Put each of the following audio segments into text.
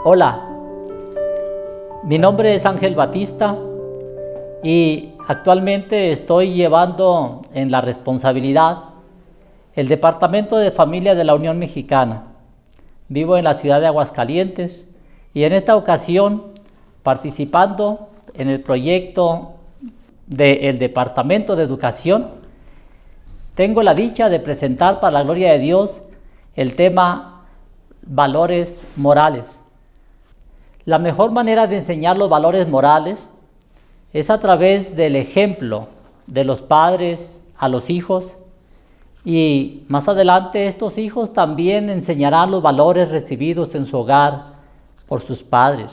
Hola, mi nombre es Ángel Batista y actualmente estoy llevando en la responsabilidad el Departamento de Familia de la Unión Mexicana. Vivo en la ciudad de Aguascalientes y en esta ocasión participando en el proyecto del Departamento de Educación, tengo la dicha de presentar para la gloria de Dios el tema valores morales. La mejor manera de enseñar los valores morales es a través del ejemplo de los padres a los hijos, y más adelante estos hijos también enseñarán los valores recibidos en su hogar por sus padres.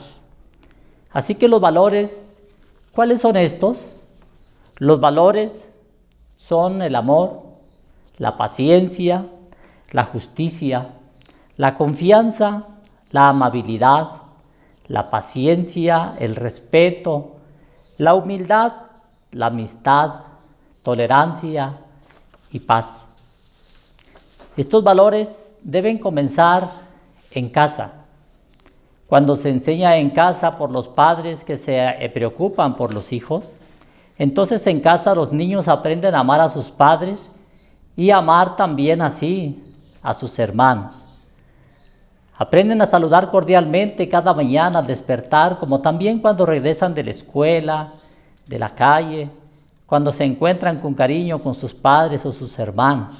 Así que los valores, ¿cuáles son estos? Los valores son el amor, la paciencia, la justicia, la confianza, la amabilidad, la paciencia, el respeto, la humildad, la amistad, tolerancia y paz. Estos valores deben comenzar en casa. Cuando se enseña en casa por los padres que se preocupan por los hijos, entonces en casa los niños aprenden a amar a sus padres y a amar también así a sus hermanos. Aprenden a saludar cordialmente cada mañana al despertar, como también cuando regresan de la escuela, de la calle, cuando se encuentran con cariño con sus padres o sus hermanos.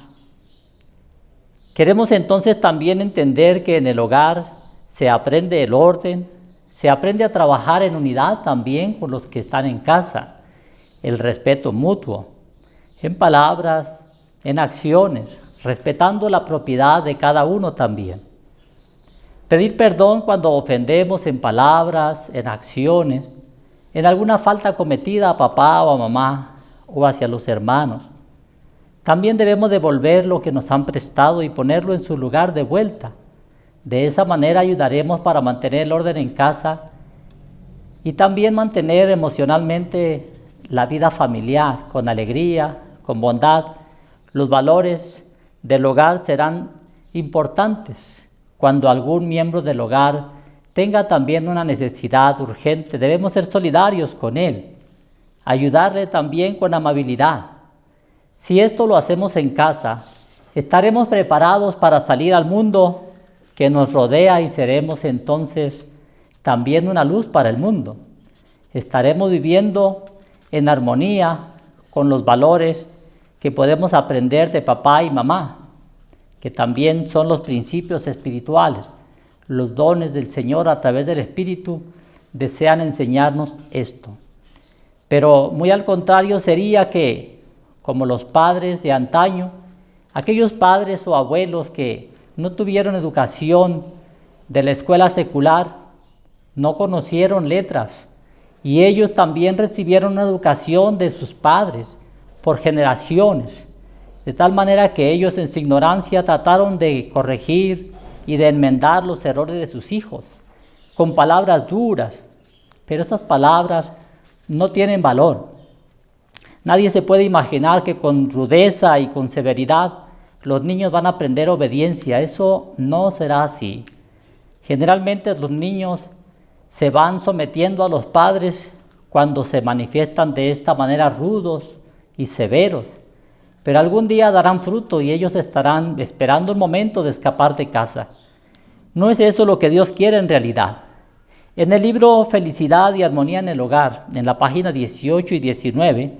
Queremos entonces también entender que en el hogar se aprende el orden, se aprende a trabajar en unidad también con los que están en casa, el respeto mutuo, en palabras, en acciones, respetando la propiedad de cada uno también. Pedir perdón cuando ofendemos en palabras, en acciones, en alguna falta cometida a papá o a mamá o hacia los hermanos. También debemos devolver lo que nos han prestado y ponerlo en su lugar de vuelta. De esa manera ayudaremos para mantener el orden en casa y también mantener emocionalmente la vida familiar con alegría, con bondad. Los valores del hogar serán importantes cuando algún miembro del hogar tenga también una necesidad urgente. Debemos ser solidarios con él, ayudarle también con amabilidad. Si esto lo hacemos en casa, estaremos preparados para salir al mundo que nos rodea y seremos entonces también una luz para el mundo. Estaremos viviendo en armonía con los valores que podemos aprender de papá y mamá, que también son los principios espirituales. Los dones del Señor a través del Espíritu desean enseñarnos esto. Pero muy al contrario sería que, como los padres de antaño, aquellos padres o abuelos que no tuvieron educación de la escuela secular, no conocieron letras, y ellos también recibieron una educación de sus padres por generaciones, de tal manera que ellos en su ignorancia trataron de corregir y de enmendar los errores de sus hijos con palabras duras, pero esas palabras no tienen valor. Nadie se puede imaginar que con rudeza y con severidad los niños van a aprender obediencia. Eso no será así. Generalmente los niños se van sometiendo a los padres cuando se manifiestan de esta manera rudos y severos, pero algún día darán fruto y ellos estarán esperando el momento de escapar de casa. No es eso lo que Dios quiere en realidad. En el libro Felicidad y Armonía en el Hogar, en la página 18 y 19,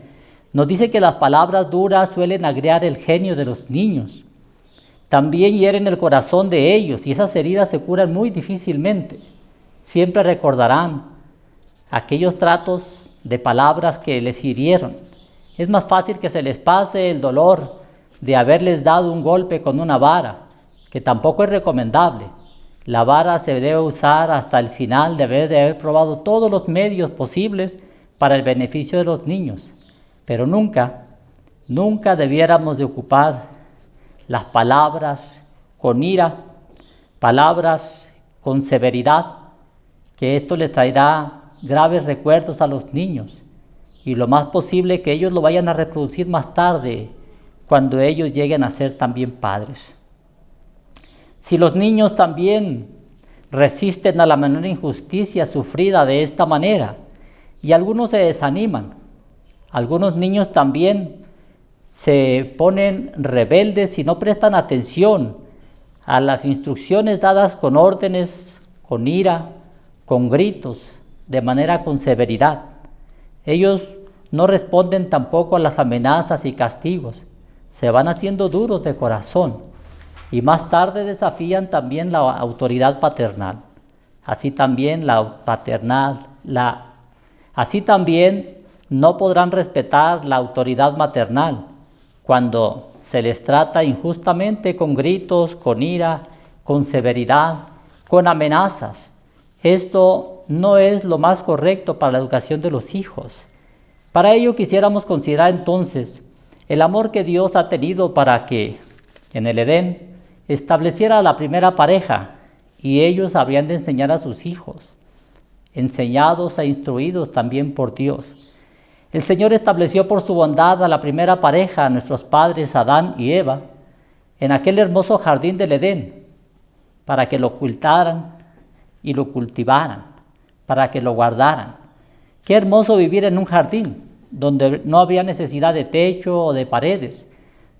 nos dice que las palabras duras suelen agriar el genio de los niños. También hieren el corazón de ellos y esas heridas se curan muy difícilmente. Siempre recordarán aquellos tratos de palabras que les hirieron. Es más fácil que se les pase el dolor de haberles dado un golpe con una vara, que tampoco es recomendable. La vara se debe usar hasta el final de haber probado todos los medios posibles para el beneficio de los niños. Pero nunca debiéramos de ocupar las palabras con ira, palabras con severidad, que esto les traerá graves recuerdos a los niños y lo más posible que ellos lo vayan a reproducir más tarde cuando ellos lleguen a ser también padres. Si los niños también resisten a la menor injusticia sufrida de esta manera y algunos se desaniman. Algunos niños también se ponen rebeldes y no prestan atención a las instrucciones dadas con órdenes, con ira, con gritos, de manera con severidad. Ellos no responden tampoco a las amenazas y castigos, se van haciendo duros de corazón y más tarde desafían también la autoridad paternal. Así también así también no podrán respetar la autoridad maternal cuando se les trata injustamente con gritos, con ira, con severidad, con amenazas. Esto no es lo más correcto para la educación de los hijos. Para ello quisiéramos considerar entonces el amor que Dios ha tenido para que en el Edén estableciera la primera pareja y ellos habrían de enseñar a sus hijos, enseñados e instruidos también por Dios. El Señor estableció por su bondad a la primera pareja, a nuestros padres Adán y Eva, en aquel hermoso jardín del Edén, para que lo ocultaran y lo cultivaran, para que lo guardaran. Qué hermoso vivir en un jardín, donde no había necesidad de techo o de paredes,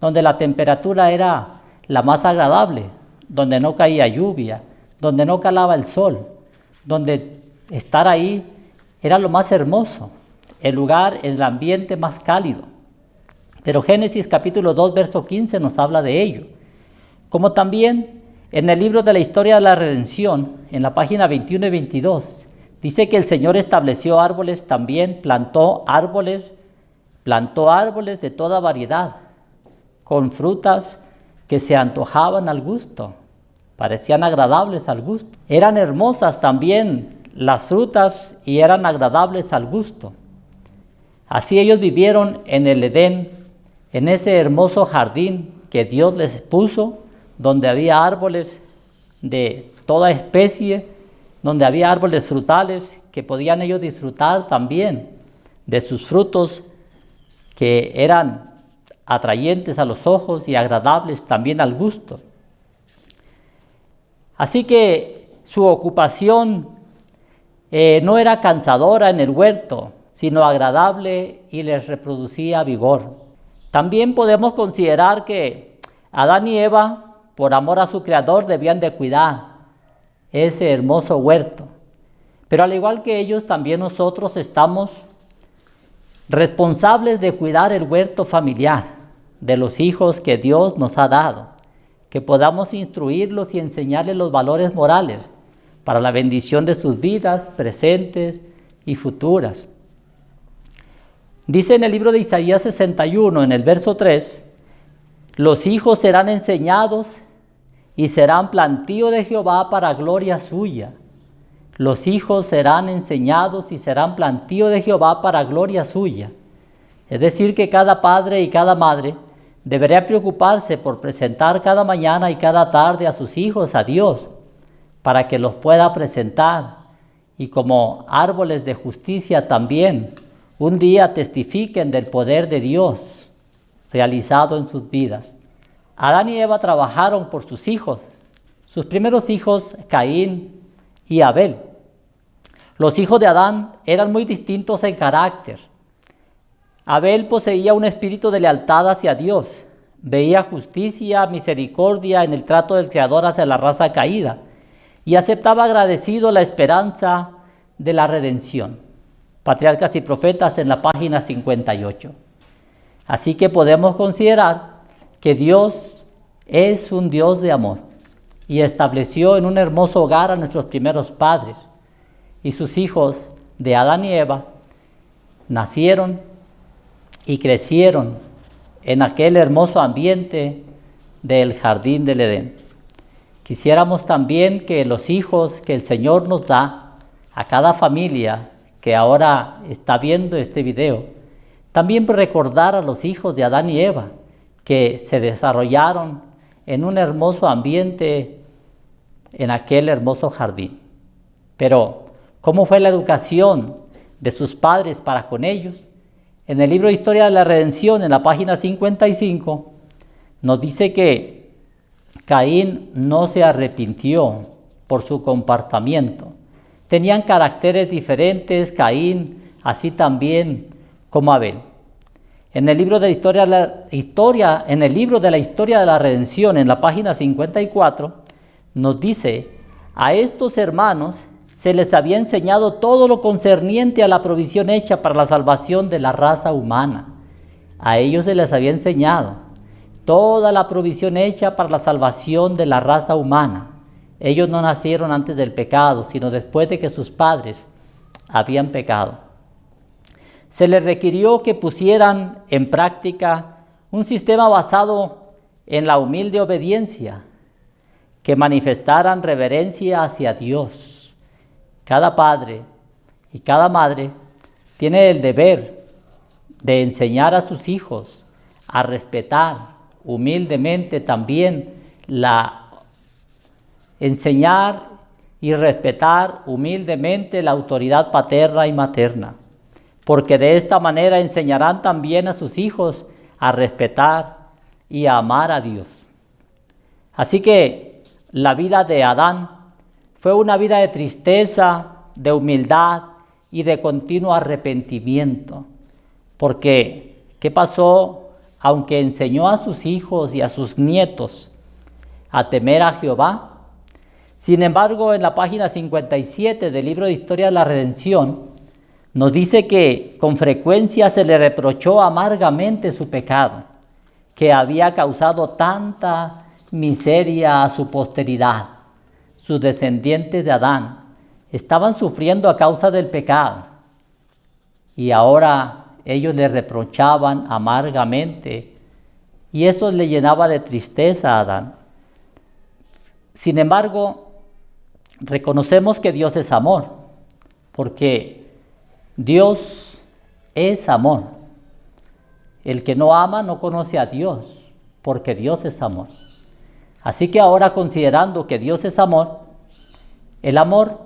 donde la temperatura era la más agradable, donde no caía lluvia, donde no calaba el sol, donde estar ahí era lo más hermoso, el lugar, el ambiente más cálido. Pero Génesis capítulo 2, verso 15 nos habla de ello. Como también en el libro de la historia de la redención, en la página 21 y 22, dice que el Señor estableció árboles también, plantó árboles de toda variedad, con frutas que se antojaban al gusto, parecían agradables al gusto. Eran hermosas también las frutas y eran agradables al gusto. Así ellos vivieron en el Edén, en ese hermoso jardín que Dios les puso, donde había árboles de toda especie, donde había árboles frutales que podían ellos disfrutar también de sus frutos que eran atrayentes a los ojos y agradables también al gusto. Así que su ocupación no era cansadora en el huerto, sino agradable y les reproducía vigor. También podemos considerar que Adán y Eva, por amor a su Creador, debían de cuidar ese hermoso huerto. Pero al igual que ellos, también nosotros estamos responsables de cuidar el huerto familiar, de los hijos que Dios nos ha dado, que podamos instruirlos y enseñarles los valores morales para la bendición de sus vidas presentes y futuras. Dice en el libro de Isaías 61, en el verso 3, los hijos serán enseñados y serán plantío de Jehová para gloria suya. Los hijos serán enseñados y serán plantío de Jehová para gloria suya. Es decir, que cada padre y cada madre debería preocuparse por presentar cada mañana y cada tarde a sus hijos a Dios, para que los pueda presentar y como árboles de justicia también un día testifiquen del poder de Dios realizado en sus vidas. Adán y Eva trabajaron por sus hijos, sus primeros hijos Caín y Abel. Los hijos de Adán eran muy distintos en carácter. Abel poseía un espíritu de lealtad hacia Dios, veía justicia, misericordia en el trato del Creador hacia la raza caída y aceptaba agradecido la esperanza de la redención. Patriarcas y Profetas en la página 58. Así que podemos considerar que Dios es un Dios de amor y estableció en un hermoso hogar a nuestros primeros padres y sus hijos de Adán y Eva nacieron y crecieron en aquel hermoso ambiente del jardín del Edén. Quisiéramos también que los hijos que el Señor nos da a cada familia que ahora está viendo este video, también recordar a los hijos de Adán y Eva que se desarrollaron en un hermoso ambiente, en aquel hermoso jardín. Pero, ¿cómo fue la educación de sus padres para con ellos? En el libro de Historia de la Redención, en la página 55, nos dice que Caín no se arrepintió por su comportamiento. Tenían caracteres diferentes, Caín, así también como Abel. En el libro de la historia de la redención, en la página 54, nos dice: a estos hermanos se les había enseñado todo lo concerniente a la provisión hecha para la salvación de la raza humana. A ellos se les había enseñado toda la provisión hecha para la salvación de la raza humana. Ellos no nacieron antes del pecado, sino después de que sus padres habían pecado. Se les requirió que pusieran en práctica un sistema basado en la humilde obediencia, que manifestaran reverencia hacia Dios. Cada padre y cada madre tiene el deber de enseñar a sus hijos a respetar humildemente también enseñar y respetar humildemente la autoridad paterna y materna, porque de esta manera enseñarán también a sus hijos a respetar y a amar a Dios. Así que la vida de Adán fue una vida de tristeza, de humildad y de continuo arrepentimiento, porque ¿qué pasó? Aunque enseñó a sus hijos y a sus nietos a temer a Jehová, sin embargo, en la página 57 del libro de Historia de la Redención, nos dice que con frecuencia se le reprochó amargamente su pecado, que había causado tanta miseria a su posteridad. Sus descendientes de Adán estaban sufriendo a causa del pecado, y ahora ellos le reprochaban amargamente, y eso le llenaba de tristeza a Adán. Sin embargo, reconocemos que Dios es amor, porque Dios es amor. El que no ama no conoce a Dios, porque Dios es amor. Así que ahora, considerando que Dios es amor, el amor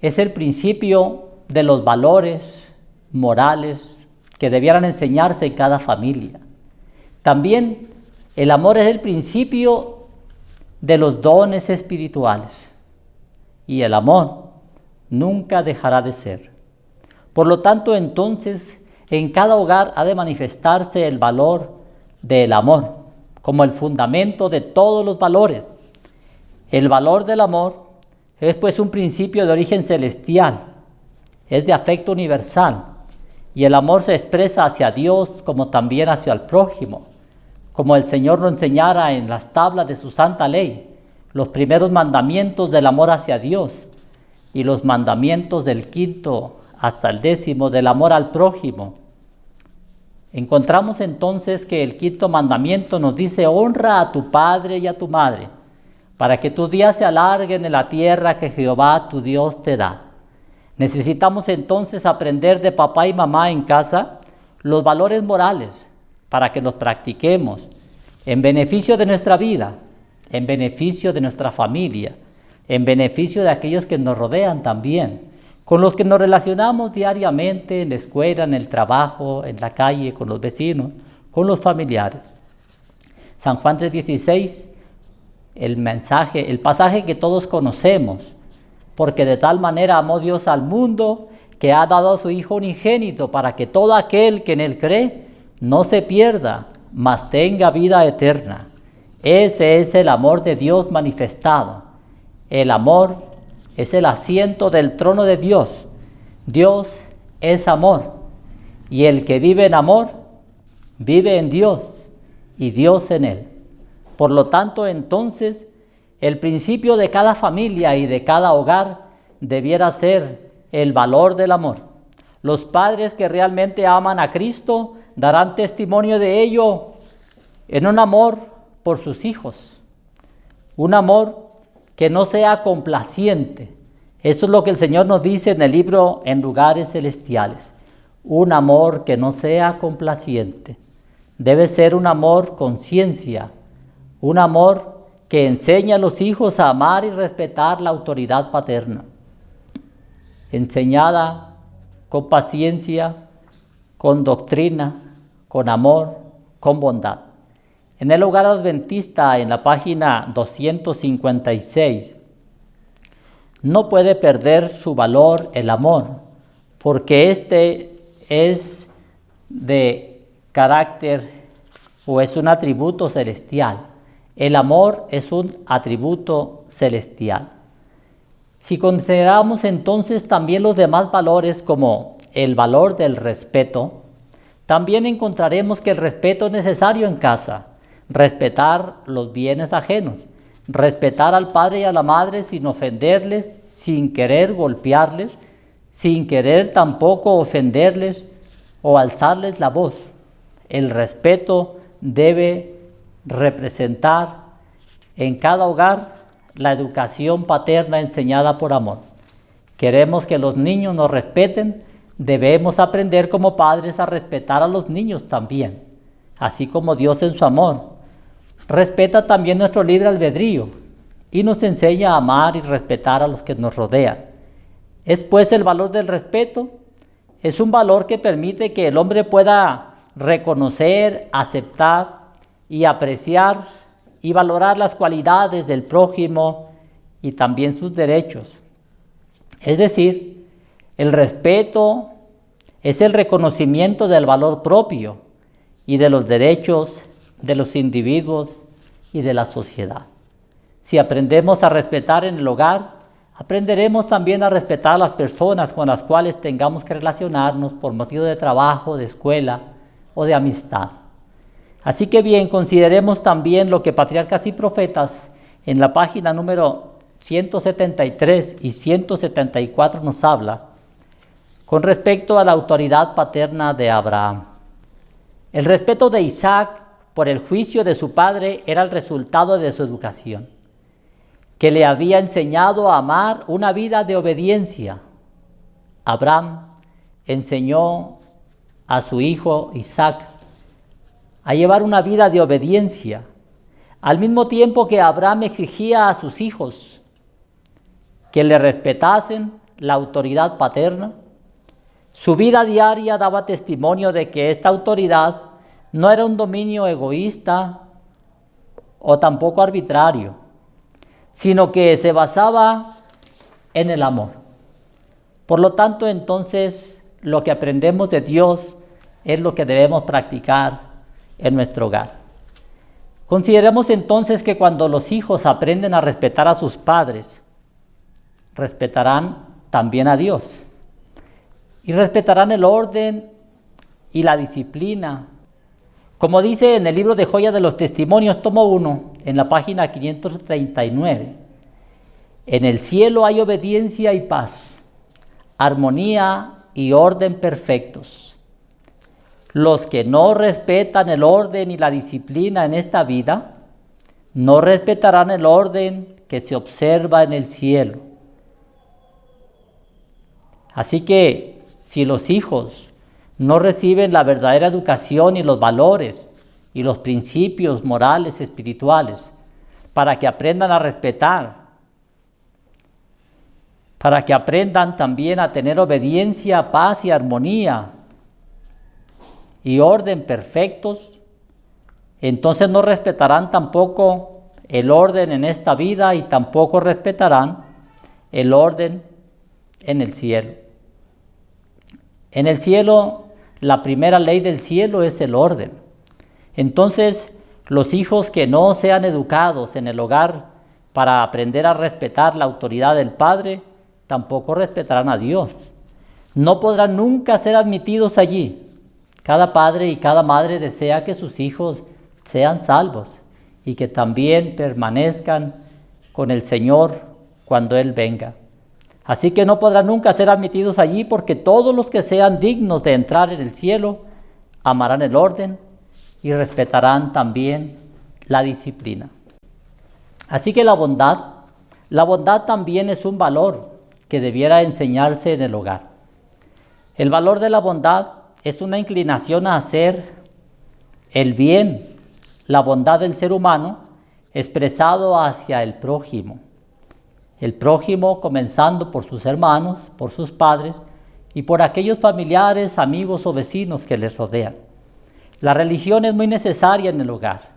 es el principio de los valores morales que debieran enseñarse en cada familia. También el amor es el principio de los dones espirituales, y el amor nunca dejará de ser. Por lo tanto, entonces, en cada hogar ha de manifestarse el valor del amor como el fundamento de todos los valores. El valor del amor es pues un principio de origen celestial, es de afecto universal, y el amor se expresa hacia Dios como también hacia el prójimo, como el Señor lo enseñara en las tablas de su santa ley, los primeros mandamientos del amor hacia Dios y los mandamientos del 5º hasta el 10º del amor al prójimo. Encontramos entonces que el 5º mandamiento nos dice: honra a tu padre y a tu madre, para que tus días se alarguen en la tierra que Jehová tu Dios te da. Necesitamos entonces aprender de papá y mamá en casa los valores morales para que los practiquemos en beneficio de nuestra vida, en beneficio de nuestra familia, en beneficio de aquellos que nos rodean también, con los que nos relacionamos diariamente en la escuela, en el trabajo, en la calle, con los vecinos, con los familiares. San Juan 3:16, el pasaje que todos conocemos: porque de tal manera amó Dios al mundo que ha dado a su Hijo unigénito, para que todo aquel que en él cree no se pierda, mas tenga vida eterna. Ese es el amor de Dios manifestado. El amor es el asiento del trono de Dios. Dios es amor, y el que vive en amor vive en Dios y Dios en él. Por lo tanto, entonces, el principio de cada familia y de cada hogar debiera ser el valor del amor. Los padres que realmente aman a Cristo darán testimonio de ello en un amor por sus hijos, un amor que no sea complaciente. Eso es lo que el Señor nos dice en el libro En Lugares Celestiales: un amor que no sea complaciente. Debe ser un amor con ciencia, un amor que enseña a los hijos a amar y respetar la autoridad paterna, enseñada con paciencia, con doctrina, con amor, con bondad. En el Hogar Adventista, en la página 256, no puede perder su valor el amor, porque este es de carácter o es un atributo celestial. El amor es un atributo celestial. Si consideramos entonces también los demás valores como el valor del respeto, también encontraremos que el respeto es necesario en casa. Respetar los bienes ajenos, respetar al padre y a la madre sin ofenderles, sin querer golpearles, sin querer tampoco ofenderles o alzarles la voz. El respeto debe representar en cada hogar la educación paterna enseñada por amor. Queremos que los niños nos respeten, debemos aprender como padres a respetar a los niños también, así como Dios en su amor respeta también nuestro libre albedrío y nos enseña a amar y respetar a los que nos rodean. Es pues el valor del respeto, es un valor que permite que el hombre pueda reconocer, aceptar y apreciar y valorar las cualidades del prójimo y también sus derechos. Es decir, el respeto es el reconocimiento del valor propio y de los derechos de los individuos y de la sociedad. Si aprendemos a respetar en el hogar, aprenderemos también a respetar a las personas con las cuales tengamos que relacionarnos por motivo de trabajo, de escuela o de amistad. Así que bien, consideremos también lo que Patriarcas y Profetas en la página número 173 y 174 nos habla con respecto a la autoridad paterna de Abraham. El respeto de Isaac por el juicio de su padre era el resultado de su educación, que le había enseñado a amar una vida de obediencia. Abraham enseñó a su hijo Isaac a llevar una vida de obediencia, al mismo tiempo que Abraham exigía a sus hijos que le respetasen la autoridad paterna. Su vida diaria daba testimonio de que esta autoridad no era un dominio egoísta o tampoco arbitrario, sino que se basaba en el amor. Por lo tanto, entonces, lo que aprendemos de Dios es lo que debemos practicar en nuestro hogar. Consideremos entonces que cuando los hijos aprenden a respetar a sus padres, respetarán también a Dios y respetarán el orden y la disciplina. Como dice en el libro de Joya de los Testimonios, tomo 1, en la página 539, en el cielo hay obediencia y paz, armonía y orden perfectos. Los que no respetan el orden y la disciplina en esta vida, no respetarán el orden que se observa en el cielo. Así que, si los hijos no reciben la verdadera educación y los valores y los principios morales espirituales para que aprendan a respetar, para que aprendan también a tener obediencia, paz y armonía y orden perfectos, entonces no respetarán tampoco el orden en esta vida y tampoco respetarán el orden en el cielo. En el cielo, la primera ley del cielo es el orden. Entonces, los hijos que no sean educados en el hogar para aprender a respetar la autoridad del padre, tampoco respetarán a Dios. No podrán nunca ser admitidos allí. Cada padre y cada madre desea que sus hijos sean salvos y que también permanezcan con el Señor cuando Él venga. Así que no podrán nunca ser admitidos allí, porque todos los que sean dignos de entrar en el cielo amarán el orden y respetarán también la disciplina. Así que la bondad también es un valor que debiera enseñarse en el hogar. El valor de la bondad es una inclinación a hacer el bien, la bondad del ser humano expresado hacia el prójimo. El prójimo comenzando por sus hermanos, por sus padres y por aquellos familiares, amigos o vecinos que les rodean. La religión es muy necesaria en el hogar.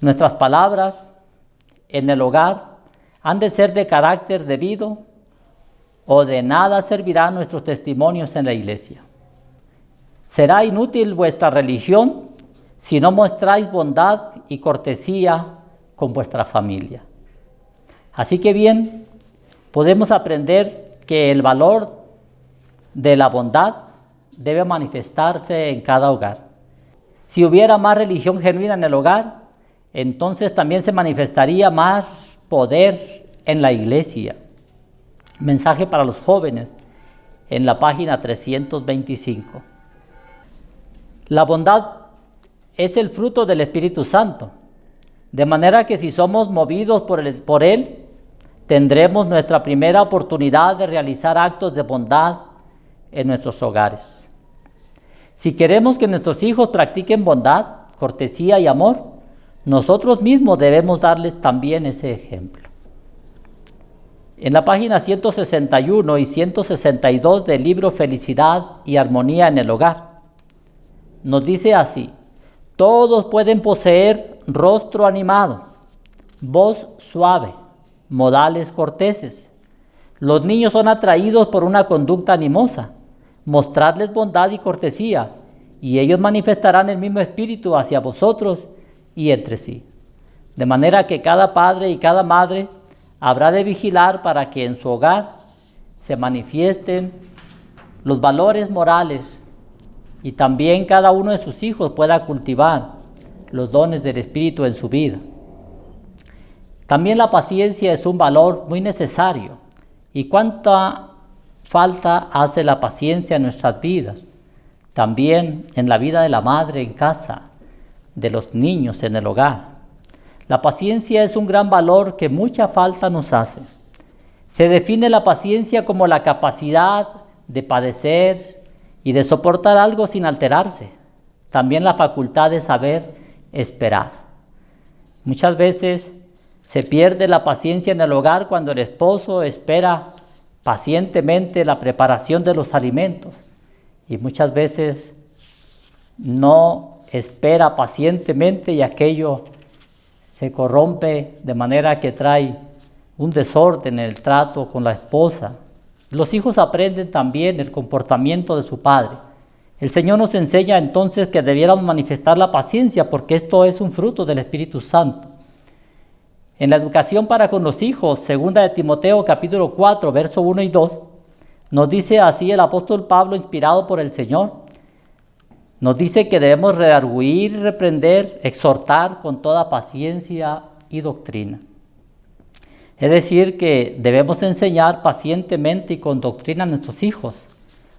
Nuestras palabras en el hogar Han de ser de carácter debido, o de nada servirán nuestros testimonios en la iglesia. Será inútil vuestra religión si no mostráis bondad y cortesía con vuestra familia. Así que bien, podemos aprender que el valor de la bondad debe manifestarse en cada hogar. Si hubiera más religión genuina en el hogar, entonces también se manifestaría más poder en la iglesia. Mensaje para los jóvenes en la página 325. La bondad es el fruto del Espíritu Santo, de manera que si somos movidos por Él, tendremos nuestra primera oportunidad de realizar actos de bondad en nuestros hogares. Si queremos que nuestros hijos practiquen bondad, cortesía y amor, nosotros mismos debemos darles también ese ejemplo. En la página 161 y 162 del libro Felicidad y Armonía en el Hogar, nos dice así: todos pueden poseer rostro animado, voz suave, modales corteses. Los niños son atraídos por una conducta animosa. Mostrarles bondad y cortesía, y ellos manifestarán el mismo espíritu hacia vosotros y entre sí. De manera que cada padre y cada madre habrá de vigilar para que en su hogar se manifiesten los valores morales y también cada uno de sus hijos pueda cultivar los dones del Espíritu en su vida. También la paciencia es un valor muy necesario. ¿Y cuánta falta hace la paciencia en nuestras vidas? También en la vida de la madre en casa, de los niños en el hogar. La paciencia es un gran valor que mucha falta nos hace. Se define la paciencia como la capacidad de padecer y de soportar algo sin alterarse. También la facultad de saber esperar. Muchas veces se pierde la paciencia en el hogar cuando el esposo espera pacientemente la preparación de los alimentos y muchas veces no espera pacientemente y aquello se corrompe de manera que trae un desorden en el trato con la esposa. Los hijos aprenden también el comportamiento de su padre. El Señor nos enseña entonces que debiéramos manifestar la paciencia porque esto es un fruto del Espíritu Santo. En la educación para con los hijos, 2 de Timoteo capítulo 4, verso 1 y 2, nos dice así el apóstol Pablo, inspirado por el Señor. Nos dice que debemos redarguir, reprender, exhortar con toda paciencia y doctrina. Es decir, que debemos enseñar pacientemente y con doctrina a nuestros hijos,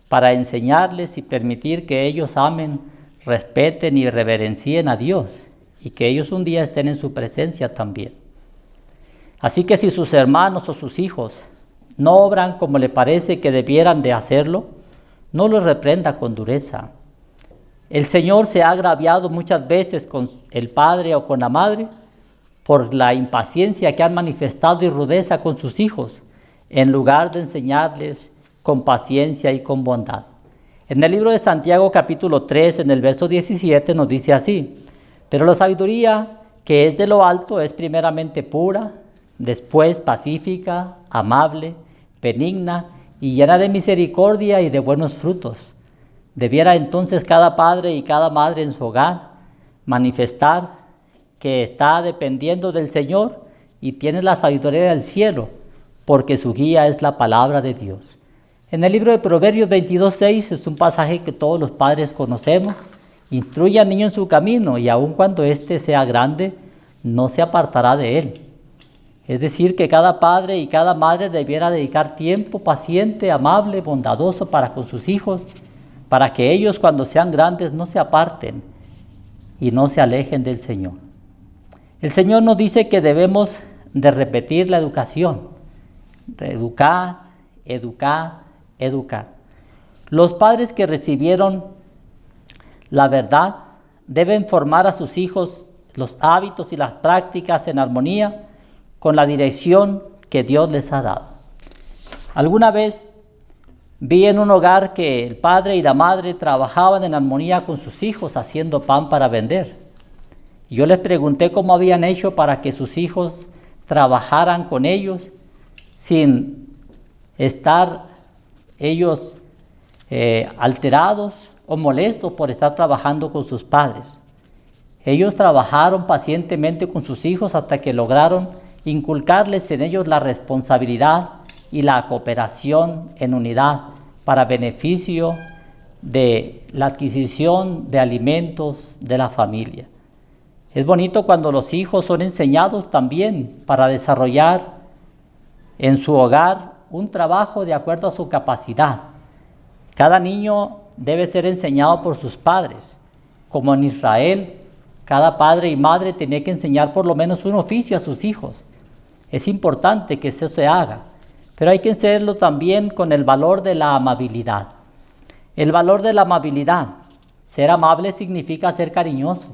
para enseñarles y permitir que ellos amen, respeten y reverencien a Dios, y que ellos un día estén en su presencia también. Así que si sus hermanos o sus hijos no obran como le parece que debieran de hacerlo, no los reprenda con dureza. El Señor se ha agraviado muchas veces con el padre o con la madre por la impaciencia que han manifestado y rudeza con sus hijos, en lugar de enseñarles con paciencia y con bondad. En el libro de Santiago capítulo 3, en el verso 17, nos dice así: pero la sabiduría que es de lo alto es primeramente pura, después pacífica, amable, benigna y llena de misericordia y de buenos frutos. Debiera entonces cada padre y cada madre en su hogar manifestar que está dependiendo del Señor y tiene la sabiduría del cielo, porque su guía es la palabra de Dios. En el libro de Proverbios 22:6 es un pasaje que todos los padres conocemos. Instruye al niño en su camino y aun cuando éste sea grande, no se apartará de él. Es decir, que cada padre y cada madre debiera dedicar tiempo paciente, amable, bondadoso para con sus hijos, para que ellos cuando sean grandes no se aparten y no se alejen del Señor. El Señor nos dice que debemos de repetir la educación, educar, educar, educar. Los padres que recibieron la verdad deben formar a sus hijos los hábitos y las prácticas en armonía con la dirección que Dios les ha dado. Alguna vez vi en un hogar que el padre y la madre trabajaban en armonía con sus hijos haciendo pan para vender. Yo les pregunté cómo habían hecho para que sus hijos trabajaran con ellos sin estar ellos alterados o molestos por estar trabajando con sus padres. Ellos trabajaron pacientemente con sus hijos hasta que lograron inculcarles en ellos la responsabilidad y la cooperación en unidad para beneficio de la adquisición de alimentos de la familia. Es bonito cuando los hijos son enseñados también para desarrollar en su hogar un trabajo de acuerdo a su capacidad. Cada niño debe ser enseñado por sus padres. Como en Israel, cada padre y madre tenía que enseñar por lo menos un oficio a sus hijos. Es importante que eso se haga, pero hay que hacerlo también con el valor de la amabilidad. El valor de la amabilidad. Ser amable significa ser cariñoso,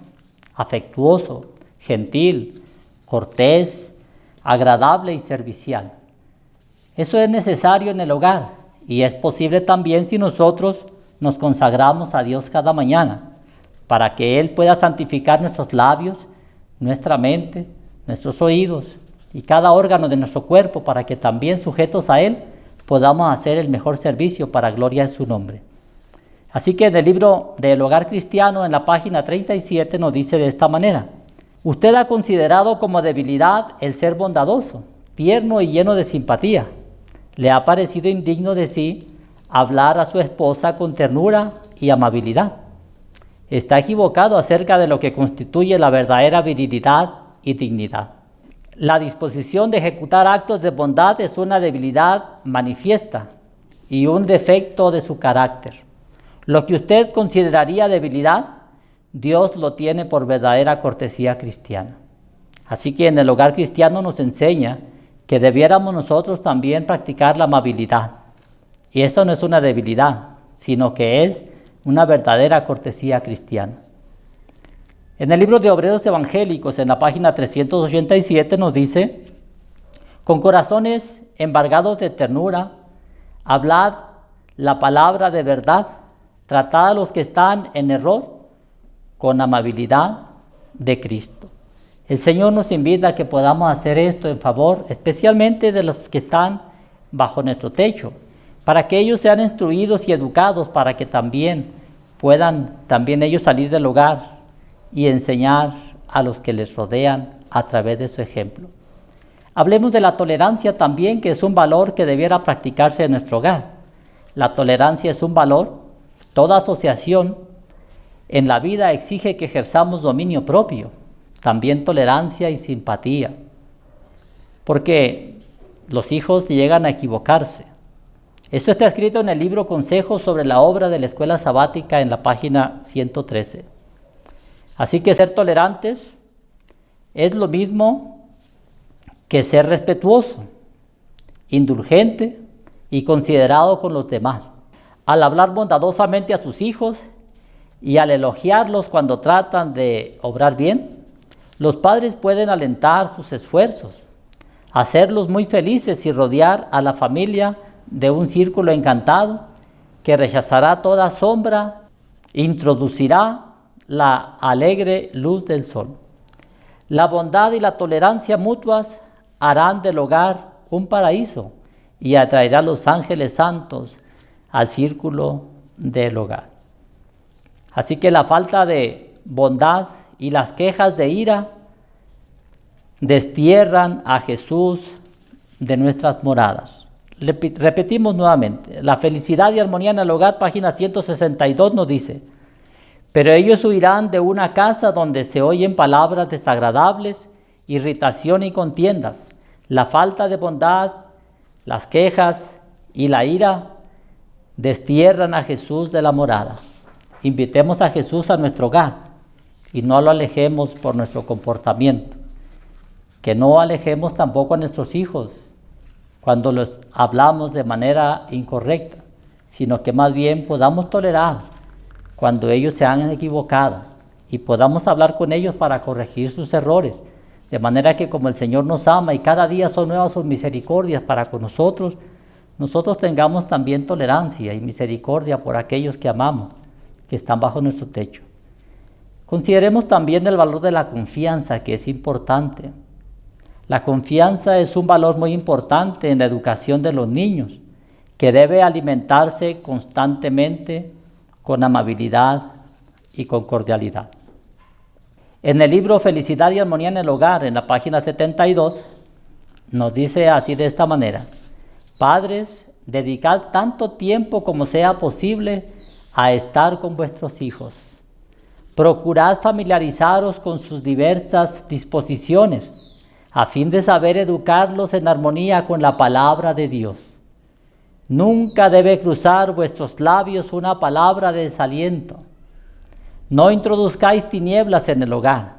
afectuoso, gentil, cortés, agradable y servicial. Eso es necesario en el hogar y es posible también si nosotros nos consagramos a Dios cada mañana para que Él pueda santificar nuestros labios, nuestra mente, nuestros oídos y cada órgano de nuestro cuerpo para que también sujetos a Él podamos hacer el mejor servicio para gloria de su nombre. Así que en el libro del Hogar Cristiano, en la página 37, nos dice de esta manera: usted ha considerado como debilidad el ser bondadoso, tierno y lleno de simpatía. Le ha parecido indigno de sí hablar a su esposa con ternura y amabilidad. Está equivocado acerca de lo que constituye la verdadera virilidad y dignidad. La disposición de ejecutar actos de bondad es una debilidad manifiesta y un defecto de su carácter. Lo que usted consideraría debilidad, Dios lo tiene por verdadera cortesía cristiana. Así que en el hogar cristiano nos enseña que debiéramos nosotros también practicar la amabilidad. Y esto no es una debilidad, sino que es una verdadera cortesía cristiana. En el libro de Obreros Evangélicos, en la página 387, nos dice: con corazones embargados de ternura, hablad la palabra de verdad, tratad a los que están en error con amabilidad de Cristo. El Señor nos invita a que podamos hacer esto en favor, especialmente de los que están bajo nuestro techo, para que ellos sean instruidos y educados, para que también puedan ellos salir del hogar y enseñar a los que les rodean a través de su ejemplo. Hablemos de la tolerancia también, que es un valor que debiera practicarse en nuestro hogar. La tolerancia es un valor. Toda asociación en la vida exige que ejerzamos dominio propio, también tolerancia y simpatía, porque los hijos llegan a equivocarse. Esto está escrito en el libro Consejos sobre la obra de la Escuela Sabática, en la página 113. Así que ser tolerantes es lo mismo que ser respetuoso, indulgente y considerado con los demás. Al hablar bondadosamente a sus hijos y al elogiarlos cuando tratan de obrar bien, los padres pueden alentar sus esfuerzos, hacerlos muy felices y rodear a la familia de un círculo encantado que rechazará toda sombra e introducirá la alegre luz del sol. La bondad y la tolerancia mutuas harán del hogar un paraíso y atraerá a los ángeles santos al círculo del hogar. Así que la falta de bondad y las quejas de ira destierran a Jesús de nuestras moradas. Repetimos nuevamente, la felicidad y armonía en el hogar, página 162, nos dice: pero ellos huirán de una casa donde se oyen palabras desagradables, irritación y contiendas. La falta de bondad, las quejas y la ira destierran a Jesús de la morada. Invitemos a Jesús a nuestro hogar y no lo alejemos por nuestro comportamiento. Que no alejemos tampoco a nuestros hijos cuando los hablamos de manera incorrecta, sino que más bien podamos tolerar cuando ellos se han equivocado y podamos hablar con ellos para corregir sus errores, de manera que como el Señor nos ama y cada día son nuevas sus misericordias para con nosotros, nosotros tengamos también tolerancia y misericordia por aquellos que amamos, que están bajo nuestro techo. Consideremos también el valor de la confianza, que es importante. La confianza es un valor muy importante en la educación de los niños, que debe alimentarse constantemente con amabilidad y con cordialidad. En el libro Felicidad y Armonía en el Hogar, en la página 72, nos dice así de esta manera: padres, dedicad tanto tiempo como sea posible a estar con vuestros hijos. Procurad familiarizaros con sus diversas disposiciones, a fin de saber educarlos en armonía con la palabra de Dios. Nunca debe cruzar vuestros labios una palabra de desaliento. No introduzcáis tinieblas en el hogar.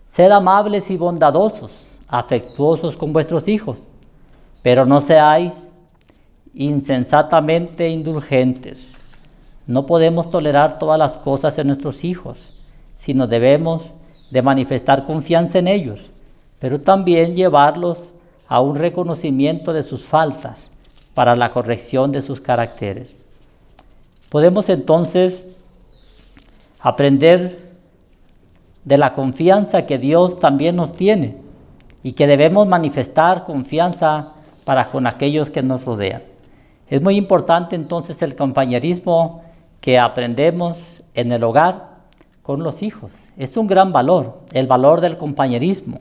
Sed amables y bondadosos, afectuosos con vuestros hijos, pero no seáis insensatamente indulgentes. No podemos tolerar todas las cosas en nuestros hijos, sino debemos de manifestar confianza en ellos, pero también llevarlos a un reconocimiento de sus faltas para la corrección de sus caracteres. Podemos entonces aprender de la confianza que Dios también nos tiene y que debemos manifestar confianza para con aquellos que nos rodean. Es muy importante entonces el compañerismo que aprendemos en el hogar con los hijos. Es un gran valor, el valor del compañerismo,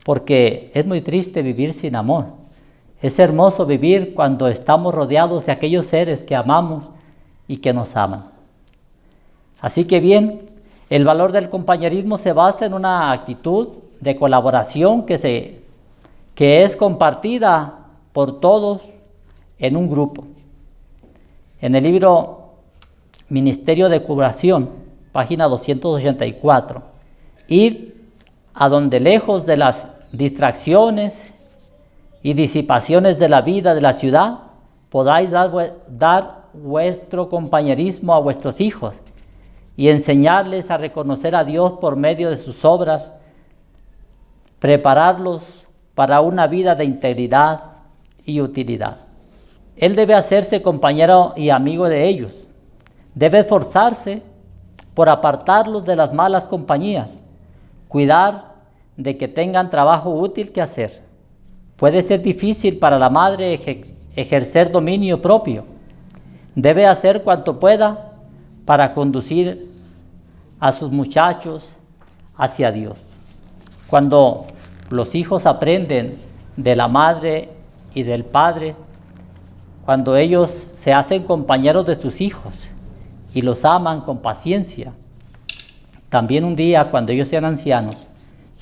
porque es muy triste vivir sin amor. Es hermoso vivir cuando estamos rodeados de aquellos seres que amamos y que nos aman. Así que bien, el valor del compañerismo se basa en una actitud de colaboración que es compartida por todos en un grupo. En el libro Ministerio de Curación, página 284, id a donde lejos de las distracciones y disipaciones de la vida de la ciudad, podáis dar vuestro compañerismo a vuestros hijos y enseñarles a reconocer a Dios por medio de sus obras, prepararlos para una vida de integridad y utilidad. Él debe hacerse compañero y amigo de ellos. Debe esforzarse por apartarlos de las malas compañías, cuidar de que tengan trabajo útil que hacer. Puede ser difícil para la madre ejercer dominio propio. Debe hacer cuanto pueda para conducir a sus muchachos hacia Dios. Cuando los hijos aprenden de la madre y del padre, cuando ellos se hacen compañeros de sus hijos y los aman con paciencia, también un día cuando ellos sean ancianos,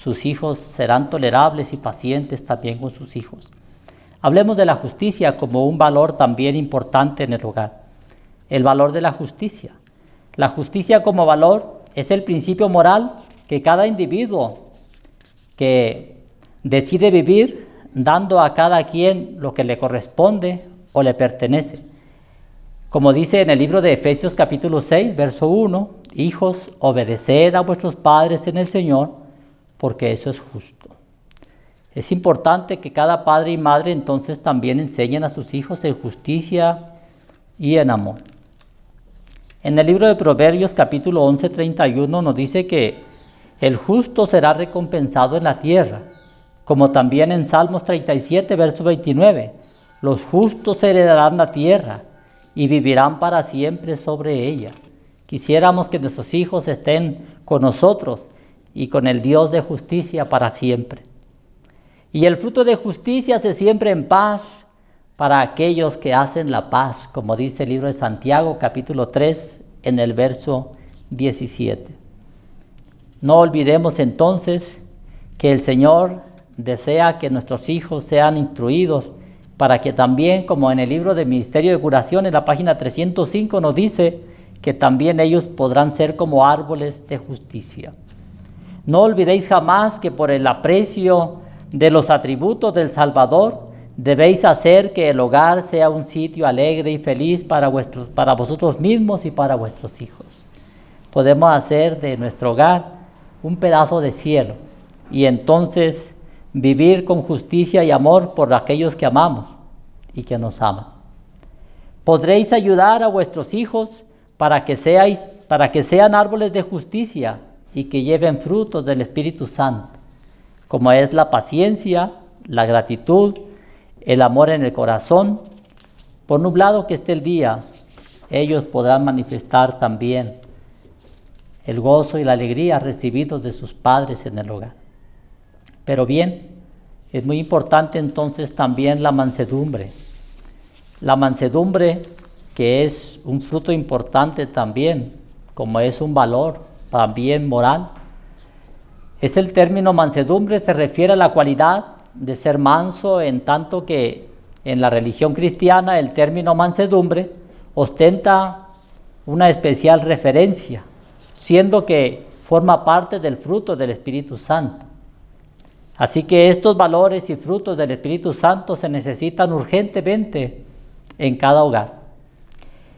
sus hijos serán tolerables y pacientes también con sus hijos. Hablemos de la justicia como un valor también importante en el hogar. El valor de la justicia. La justicia como valor es el principio moral que cada individuo que decide vivir dando a cada quien lo que le corresponde o le pertenece. Como dice en el libro de Efesios capítulo 6, verso 1, hijos, obedeced a vuestros padres en el Señor, porque eso es justo. Es importante que cada padre y madre entonces también enseñen a sus hijos en justicia y en amor. En el libro de Proverbios capítulo 11, 31 nos dice que el justo será recompensado en la tierra, como también en Salmos 37, verso 29, los justos heredarán la tierra y vivirán para siempre sobre ella. Quisiéramos que nuestros hijos estén con nosotros y con el Dios de justicia para siempre. Y el fruto de justicia se siembra en paz para aquellos que hacen la paz, como dice el libro de Santiago, capítulo 3, en el verso 17. No olvidemos entonces que el Señor desea que nuestros hijos sean instruidos para que también, como en el libro de Ministerio de Curación, en la página 305, nos dice que también ellos podrán ser como árboles de justicia. No olvidéis jamás que por el aprecio de los atributos del Salvador, debéis hacer que el hogar sea un sitio alegre y feliz para vosotros mismos y para vuestros hijos. Podemos hacer de nuestro hogar un pedazo de cielo y entonces vivir con justicia y amor por aquellos que amamos y que nos aman. Podréis ayudar a vuestros hijos para que sean árboles de justicia y que lleven frutos del Espíritu Santo, como es la paciencia, la gratitud, el amor en el corazón. Por nublado que esté el día, ellos podrán manifestar también el gozo y la alegría recibidos de sus padres en el hogar. Pero bien, es muy importante entonces también la mansedumbre. La mansedumbre, que es un fruto importante también, como es un valor también moral. Es el término mansedumbre, se refiere a la cualidad de ser manso, en tanto que en la religión cristiana el término mansedumbre ostenta una especial referencia, siendo que forma parte del fruto del Espíritu Santo. Así que estos valores y frutos del Espíritu Santo se necesitan urgentemente en cada hogar.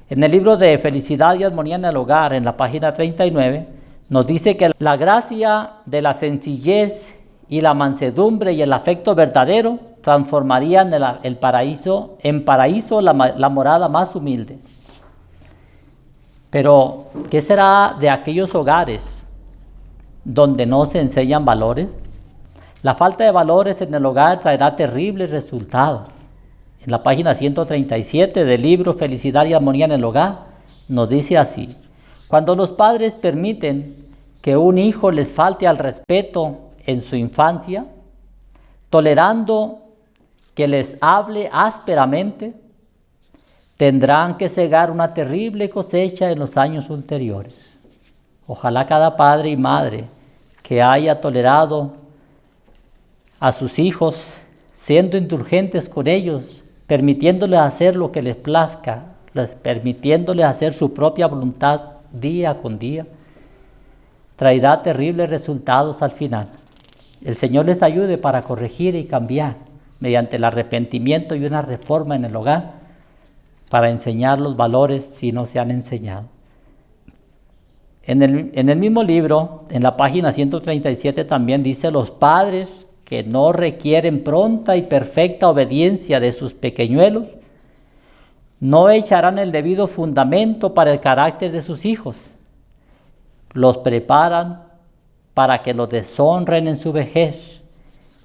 En el libro de Felicidad y Armonía en el Hogar, en la página 39, nos dice que la gracia de la sencillez y la mansedumbre y el afecto verdadero transformarían el paraíso en paraíso la morada más humilde. Pero, ¿qué será de aquellos hogares donde no se enseñan valores? La falta de valores en el hogar traerá terribles resultados. En la página 137 del libro Felicidad y Armonía en el Hogar, nos dice así: cuando los padres permiten que un hijo les falte al respeto en su infancia, tolerando que les hable ásperamente, tendrán que cegar una terrible cosecha en los años ulteriores. Ojalá cada padre y madre que haya tolerado a sus hijos, siendo indulgentes con ellos, permitiéndoles hacer lo que les plazca, permitiéndoles hacer su propia voluntad día con día, traerá terribles resultados al final. El Señor les ayude para corregir y cambiar mediante el arrepentimiento y una reforma en el hogar, para enseñar los valores si no se han enseñado. En el mismo libro, en la página 137 también dice: los padres que no requieren pronta y perfecta obediencia de sus pequeñuelos, no echarán el debido fundamento para el carácter de sus hijos. Los preparan para que los deshonren en su vejez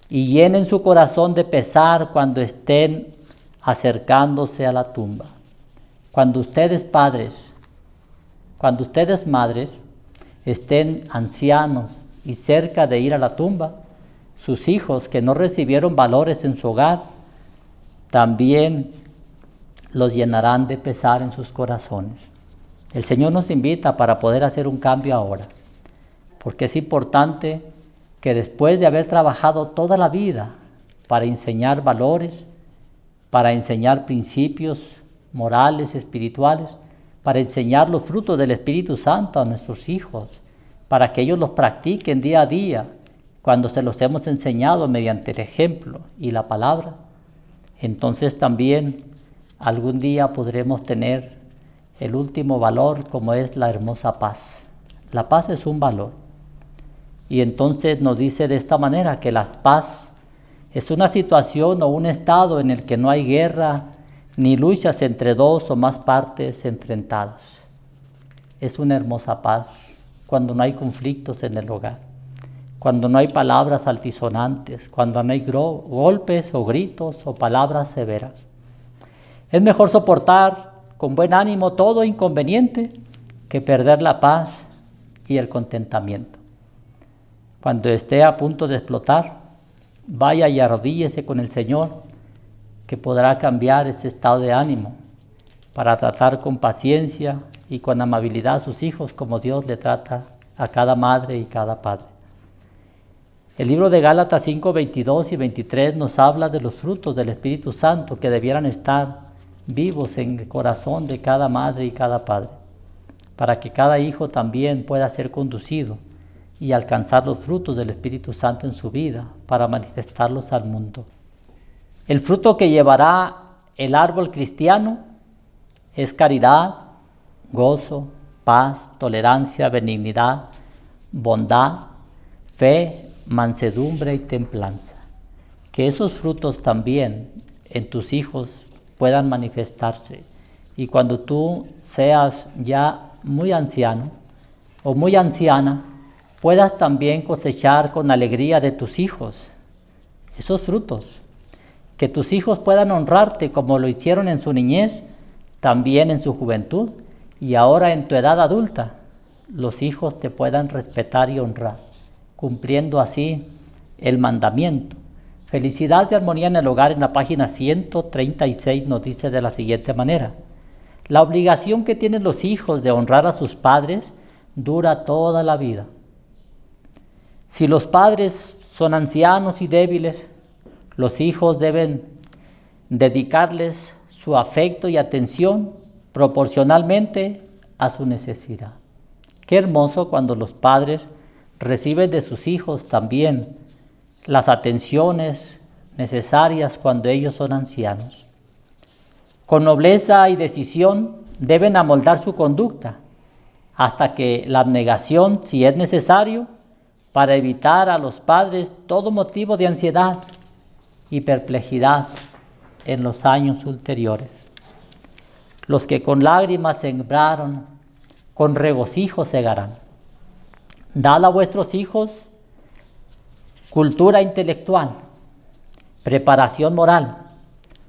y llenen su corazón de pesar cuando estén acercándose a la tumba. Cuando ustedes padres, cuando ustedes madres estén ancianos y cerca de ir a la tumba, sus hijos que no recibieron valores en su hogar, también los llenarán de pesar en sus corazones. El Señor nos invita para poder hacer un cambio ahora, porque es importante que después de haber trabajado toda la vida para enseñar valores, para enseñar principios morales, espirituales, para enseñar los frutos del Espíritu Santo a nuestros hijos, para que ellos los practiquen día a día, cuando se los hemos enseñado mediante el ejemplo y la palabra, entonces también algún día podremos tener el último valor, como es la hermosa paz. La paz es un valor. Y entonces nos dice de esta manera que la paz es una situación o un estado en el que no hay guerra ni luchas entre dos o más partes enfrentadas. Es una hermosa paz cuando no hay conflictos en el hogar, cuando no hay palabras altisonantes, cuando no hay golpes o gritos o palabras severas. Es mejor soportar con buen ánimo todo inconveniente que perder la paz y el contentamiento. Cuando esté a punto de explotar, vaya y arrodíllese con el Señor, que podrá cambiar ese estado de ánimo para tratar con paciencia y con amabilidad a sus hijos, como Dios le trata a cada madre y cada padre. El libro de Gálatas 5, 22 y 23 nos habla de los frutos del Espíritu Santo que debieran estar vivos en el corazón de cada madre y cada padre, para que cada hijo también pueda ser conducido y alcanzar los frutos del Espíritu Santo en su vida para manifestarlos al mundo. El fruto que llevará el árbol cristiano es caridad, gozo, paz, tolerancia, benignidad, bondad, fe, mansedumbre y templanza. Que esos frutos también en tus hijos puedan manifestarse, y cuando tú seas ya muy anciano o muy anciana, puedas también cosechar con alegría de tus hijos esos frutos. Que tus hijos puedan honrarte como lo hicieron en su niñez, también en su juventud y ahora en tu edad adulta. Los hijos te puedan respetar y honrar, cumpliendo así el mandamiento. Felicidad y armonía en el hogar, en la página 136 nos dice de la siguiente manera: la obligación que tienen los hijos de honrar a sus padres dura toda la vida. Si los padres son ancianos y débiles, los hijos deben dedicarles su afecto y atención proporcionalmente a su necesidad. Qué hermoso cuando los padres reciben de sus hijos también las atenciones necesarias cuando ellos son ancianos. Con nobleza y decisión deben amoldar su conducta hasta que la abnegación, si es necesario, para evitar a los padres todo motivo de ansiedad y perplejidad en los años ulteriores. Los que con lágrimas sembraron, con regocijo segarán. Dad a vuestros hijos cultura intelectual, preparación moral.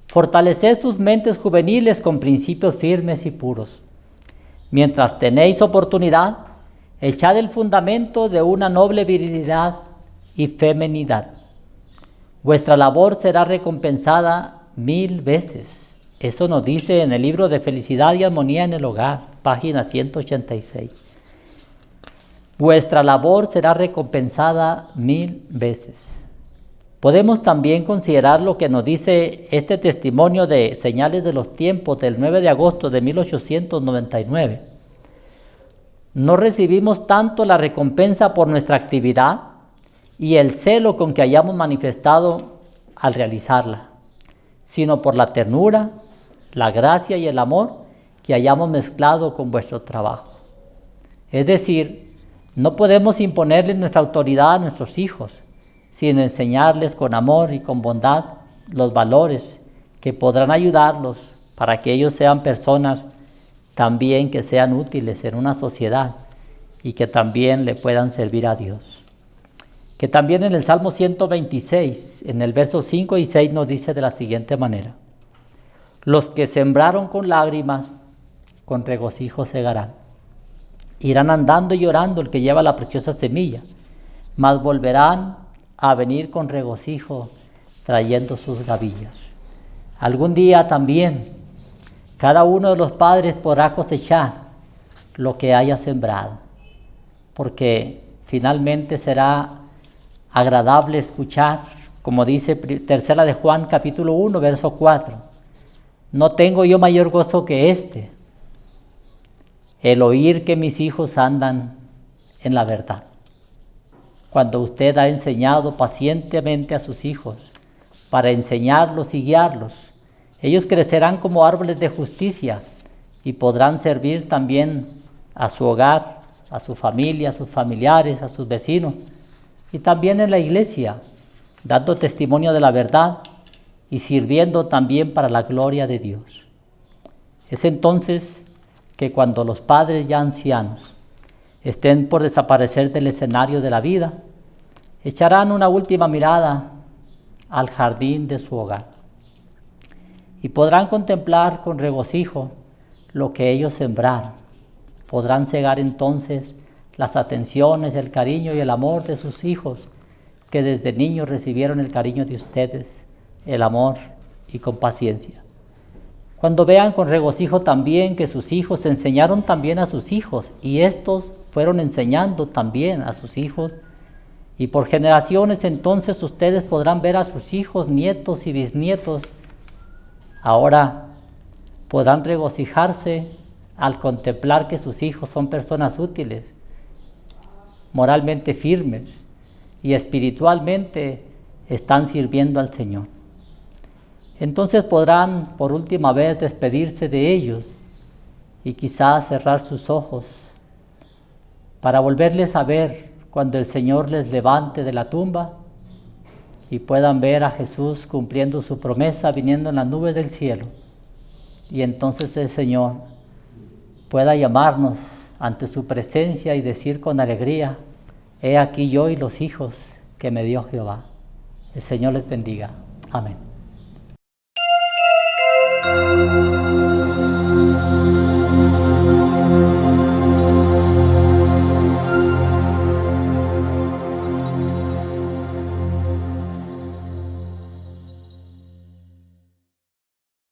Fortaleced sus mentes juveniles con principios firmes y puros. Mientras tenéis oportunidad, echad el fundamento de una noble virilidad y feminidad. Vuestra labor será recompensada 1000 veces. Eso nos dice en el libro de Felicidad y Armonía en el Hogar, página 186. Vuestra labor será recompensada 1000 veces. Podemos también considerar lo que nos dice este testimonio de Señales de los Tiempos del 9 de agosto de 1899. No recibimos tanto la recompensa por nuestra actividad y el celo con que hayamos manifestado al realizarla, sino por la ternura, la gracia y el amor que hayamos mezclado con vuestro trabajo. Es decir, no podemos imponerles nuestra autoridad a nuestros hijos, sino enseñarles con amor y con bondad los valores que podrán ayudarlos para que ellos sean personas también que sean útiles en una sociedad y que también le puedan servir a Dios. Que también en el Salmo 126, en el verso 5 y 6 nos dice de la siguiente manera: los que sembraron con lágrimas, con regocijo segarán. Irán andando y llorando el que lleva la preciosa semilla, mas volverán a venir con regocijo trayendo sus gavillas. Algún día también cada uno de los padres podrá cosechar lo que haya sembrado, porque finalmente será agradable escuchar, como dice tercera de Juan capítulo 1 verso 4: no tengo yo mayor gozo que este, el oír que mis hijos andan en la verdad. Cuando usted ha enseñado pacientemente a sus hijos para enseñarlos y guiarlos, ellos crecerán como árboles de justicia y podrán servir también a su hogar, a su familia, a sus familiares, a sus vecinos y también en la iglesia, dando testimonio de la verdad y sirviendo también para la gloria de Dios. Es entonces que cuando los padres ya ancianos estén por desaparecer del escenario de la vida, echarán una última mirada al jardín de su hogar y podrán contemplar con regocijo lo que ellos sembraron. Podrán cegar entonces las atenciones, el cariño y el amor de sus hijos, que desde niños recibieron el cariño de ustedes, el amor y con paciencia. Cuando vean con regocijo también que sus hijos enseñaron también a sus hijos y estos fueron enseñando también a sus hijos, y por generaciones entonces ustedes podrán ver a sus hijos, nietos y bisnietos. Ahora podrán regocijarse al contemplar que sus hijos son personas útiles, moralmente firmes y espiritualmente están sirviendo al Señor. Entonces podrán por última vez despedirse de ellos y quizás cerrar sus ojos para volverles a ver cuando el Señor les levante de la tumba y puedan ver a Jesús cumpliendo su promesa, viniendo en las nubes del cielo. Y entonces el Señor pueda llamarnos ante su presencia y decir con alegría: he aquí yo y los hijos que me dio Jehová. El Señor les bendiga. Amén.